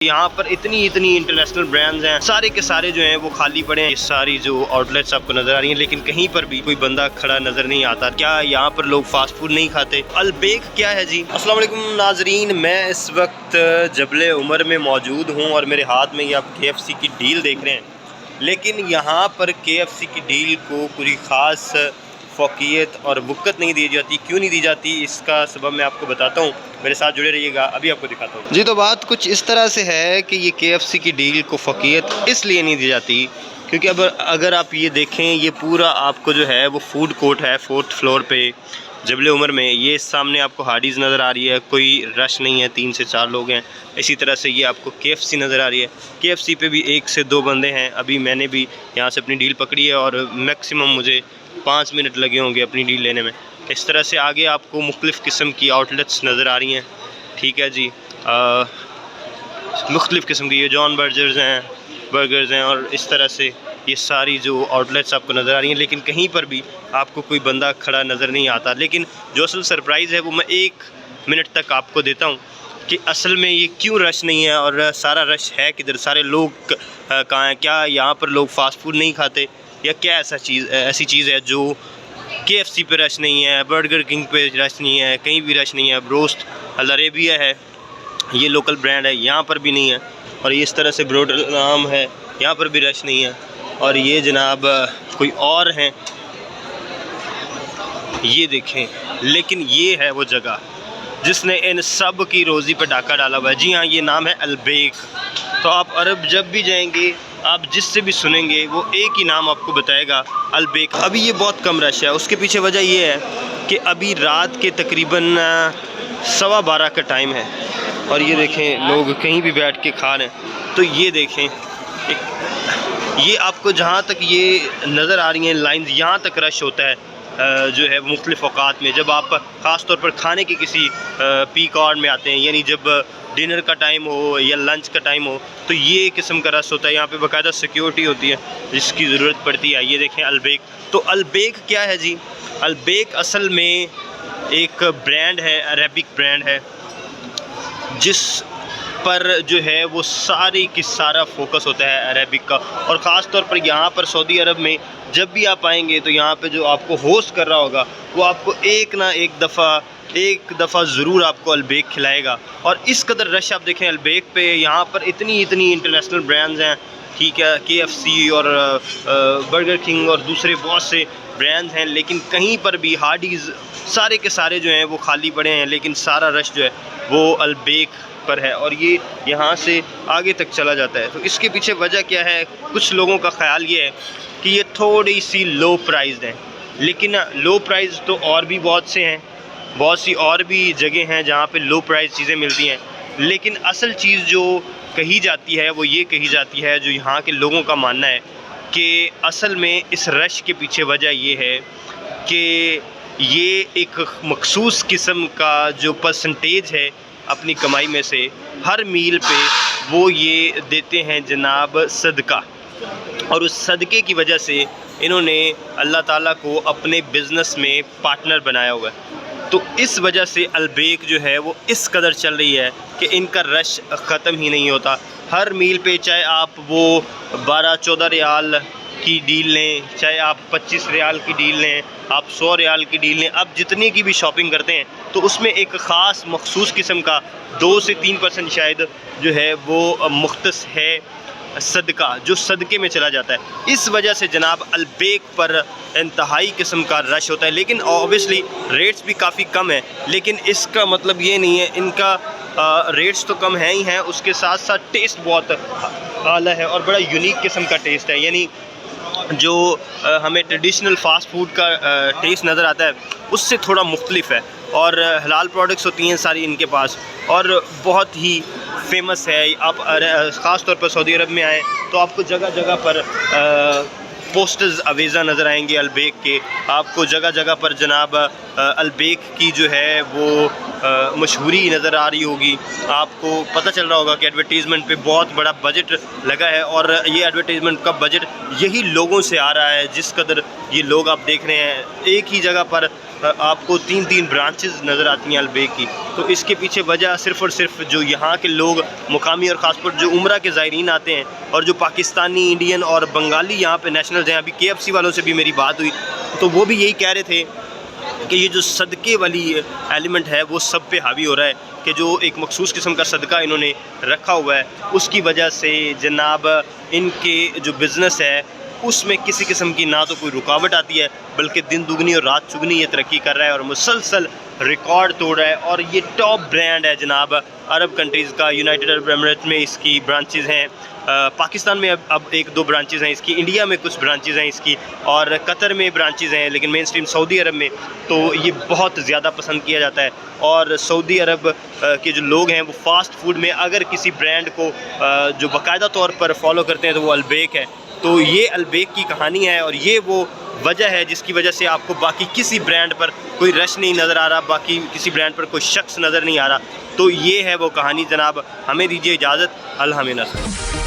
यहाँ पर इतनी इंटरनेशनल ब्रांड्स हैं, सारे के सारे जो हैं वो खाली पड़े हैं। ये सारी जो आउटलेट्स आपको नजर आ रही हैं, लेकिन कहीं पर भी कोई बंदा खड़ा नजर नहीं आता। क्या यहाँ पर लोग फास्ट फूड नहीं खाते? अलबेक क्या है जी? अस्सलाम वालेकुम नाजरीन, मैं इस वक्त जबले उमर में मौजूद हूँ और मेरे हाथ में ये आप KFC की डील देख रहे हैं। लेकिन यहाँ पर KFC की डील को कोई ख़ास फ़ौक़ियत और वक़्त नहीं दी जाती। क्यों नहीं दी जाती, इसका सबब मैं आपको बताता हूँ। मेरे साथ जुड़े रहिएगा, अभी आपको दिखाता हूँ जी। तो बात कुछ इस तरह से है कि ये KFC की डील को फ़ौक़ियत इसलिए नहीं दी जाती क्योंकि अब अगर आप ये देखें, ये पूरा आपको जो है वो फूड कोर्ट है 4th फ्लोर पे जबले उमर में। ये सामने आपको हार्डीज़ नज़र आ रही है, कोई रश नहीं है, 3 से 4 लोग हैं। इसी तरह से ये आपको KFC नज़र आ रही है। KFC पे भी 1 से 2 बंदे हैं। अभी मैंने भी यहाँ से अपनी डील पकड़ी है और मैक्सिमम मुझे 5 मिनट लगे होंगे अपनी डील लेने में। इस तरह से आगे आपको मुख्तलिफ़ किस्म की आउटलेट्स नज़र आ रही हैं। ठीक है जी, मुख्तलिफ़ किस्म की ये जॉन बर्गर्स हैं और इस तरह से ये सारी जो आउटलेट्स आपको नज़र आ रही हैं, लेकिन कहीं पर भी आपको कोई बंदा खड़ा नज़र नहीं आता। लेकिन जो असल सरप्राइज़ है वो मैं 1 मिनट तक आपको देता हूँ कि असल में ये क्यों रश नहीं है और सारा रश है किधर, सारे लोग कहाँ हैं। क्या यहाँ पर लोग फ़ास्ट फूड नहीं खाते या क्या ऐसी चीज़ है जो KFC पे रश नहीं है, बर्गर किंग पे रश नहीं है, कहीं भी रश नहीं है। ब्रोस्ट अल अरेबिया है, ये लोकल ब्रांड है, यहाँ पर भी नहीं है। और ये इस तरह से ब्रोड नाम है, यहाँ पर भी रश नहीं है। और ये जनाब कोई और हैं, ये देखें। लेकिन ये है वो जगह जिसने इन सब की रोज़ी पे डाका डाला हुआ है। जी हाँ, ये नाम है अलबेक। तो आप अरब जब भी जाएंगे, आप जिससे भी सुनेंगे वो एक ही नाम आपको बताएगा, अलबेक। अभी ये बहुत कम रश है, उसके पीछे वजह ये है कि अभी रात के तकरीबन 12:15 का टाइम है और ये देखें लोग कहीं भी बैठ के खा रहे हैं। तो ये देखें, ये आपको जहाँ तक ये नज़र आ रही हैं लाइंस, यहाँ तक रश होता है जो है मुख्तलिफ़ औक़ात में। जब आप ख़ास तौर पर खाने की किसी पीक आवर में आते हैं, यानी जब डिनर का टाइम हो या लंच का टाइम हो, तो ये किस्म का रश होता है। यहाँ पे बाकायदा सिक्योरिटी होती है जिसकी ज़रूरत पड़ती है। ये देखें अलबेक। तो अलबेक क्या है जी? अलबेक असल में एक ब्रांड है, अरेबिक ब्रांड है, जिस पर जो है वो सारी की सारा फोकस होता है अरेबिक का। और ख़ास तौर पर यहाँ पर सऊदी अरब में जब भी आप आएंगे तो यहाँ पे जो आपको होस्ट कर रहा होगा वो आपको एक ना एक दफ़ा ज़रूर आपको अलबेक खिलाएगा। और इस कदर रश आप देखें अलबेक पे, यहाँ पर इतनी इंटरनेशनल ब्रांड्स हैं। ठीक है, KFC और बर्गर किंग और दूसरे बहुत से ब्रांड्स हैं, लेकिन कहीं पर भी हार्डीज़ सारे के सारे जो हैं वो खाली पड़े हैं। लेकिन सारा रश जो है वो अलबेक पर है और ये यहाँ से आगे तक चला जाता है। तो इसके पीछे वजह क्या है? कुछ लोगों का ख्याल ये है कि ये थोड़ी सी लो प्राइस्ड है, लेकिन लो प्राइस तो और भी बहुत से हैं, बहुत सी और भी जगह हैं जहाँ पे लो प्राइस चीज़ें मिलती हैं। लेकिन असल चीज़ जो कही जाती है वो ये कही जाती है, जो यहाँ के लोगों का मानना है कि असल में इस रश के पीछे वजह ये है कि ये एक मखसूस किस्म का जो परसेंटेज है अपनी कमाई में से हर मील पे वो ये देते हैं जनाब सदका। और उस सदक़े की वजह से इन्होंने अल्लाह ताला को अपने बिज़नेस में पार्टनर बनाया हुआ है। तो इस वजह से अलबेक जो है वो इस कदर चल रही है कि इनका रश ख़त्म ही नहीं होता। हर मील पे चाहे आप वो 12-14 रियाल की डील लें, चाहे आप 25 रियाल की डील लें, आप 100 रियाल की डील लें, आप जितनी की भी शॉपिंग करते हैं तो उसमें एक ख़ास मखसूस किस्म का 2 से 3% शायद जो है वो मुख्तस है सदका, जो सदक़े में चला जाता है। इस वजह से जनाब अलबेक पर इंतहाई किस्म का रश होता है। लेकिन ऑब्वियसली रेट्स भी काफ़ी कम है, लेकिन इसका मतलब ये नहीं है, इनका रेट्स तो कम है ही हैं, उसके साथ साथ टेस्ट बहुत आला है और बड़ा यूनिक किस्म का टेस्ट है। यानी जो हमें ट्रेडिशनल फ़ास्ट फूड का टेस्ट नज़र आता है उससे थोड़ा मुख्तलिफ है। और हलाल प्रोडक्ट्स होती हैं सारी इनके पास और बहुत ही फेमस है। आप ख़ास तौर पर सऊदी अरब में आएँ तो आपको जगह जगह पर पोस्टर्स अवेज़ा नज़र आएंगे अलबेक के। आपको जगह जगह पर जनाब अलबेक की जो है वो मशहूरी नज़र आ रही होगी। आपको पता चल रहा होगा कि एडवर्टीज़मेंट पे बहुत बड़ा बजट लगा है और ये एडवर्टीज़मेंट का बजट यही लोगों से आ रहा है। जिस कदर ये लोग आप देख रहे हैं, एक ही जगह पर आपको 3-3 ब्रांचेस नज़र आती हैं अलबेक की। तो इसके पीछे वजह सिर्फ़ और सिर्फ जो यहाँ के लोग मुकामी और ख़ासतौर जो उम्रा के ज़ायरीन आते हैं और जो पाकिस्तानी, इंडियन और बंगाली यहाँ पे नेशनल्स हैं। अभी KFC वालों से भी मेरी बात हुई तो वो भी यही कह रहे थे कि ये जो सदक़े वाली एलिमेंट है वो सब पे हावी हो रहा है, कि जो एक मखसूस किस्म का सदका इन्होंने रखा हुआ है उसकी वजह से जनाब इनके जो बिज़नेस है उसमें किसी किस्म की ना तो कोई रुकावट आती है, बल्कि दिन दुगनी और रात चुगनी ये तरक्की कर रहा है और मुसलसल रिकॉर्ड तोड़ रहा है। और ये टॉप ब्रांड है जनाब अरब कंट्रीज़ का। यूनाइटेड अरब एमिरेट्स में इसकी ब्रांचेज़ हैं, पाकिस्तान में अब 1-2 ब्रांचेज़ हैं इसकी, इंडिया में कुछ ब्रांचेज़ हैं इसकी, और कतर में ब्रांचेज़ हैं, लेकिन मेन स्ट्रीम सऊदी अरब में तो ये बहुत ज़्यादा पसंद किया जाता है। और सऊदी अरब के जो लोग हैं वो फ़ास्ट फूड में अगर किसी ब्रांड को जो बाकायदा तौर पर फॉलो करते हैं तो वो अलबेक है। तो ये अलबेक की कहानी है और ये वो वजह है जिसकी वजह से आपको बाकी किसी ब्रांड पर कोई रश नहीं नज़र आ रहा, बाकी किसी ब्रांड पर कोई शख्स नज़र नहीं आ रहा। तो ये है वो कहानी जनाब। हमें दीजिए इजाज़त। अल्लाह हाफ़िज़।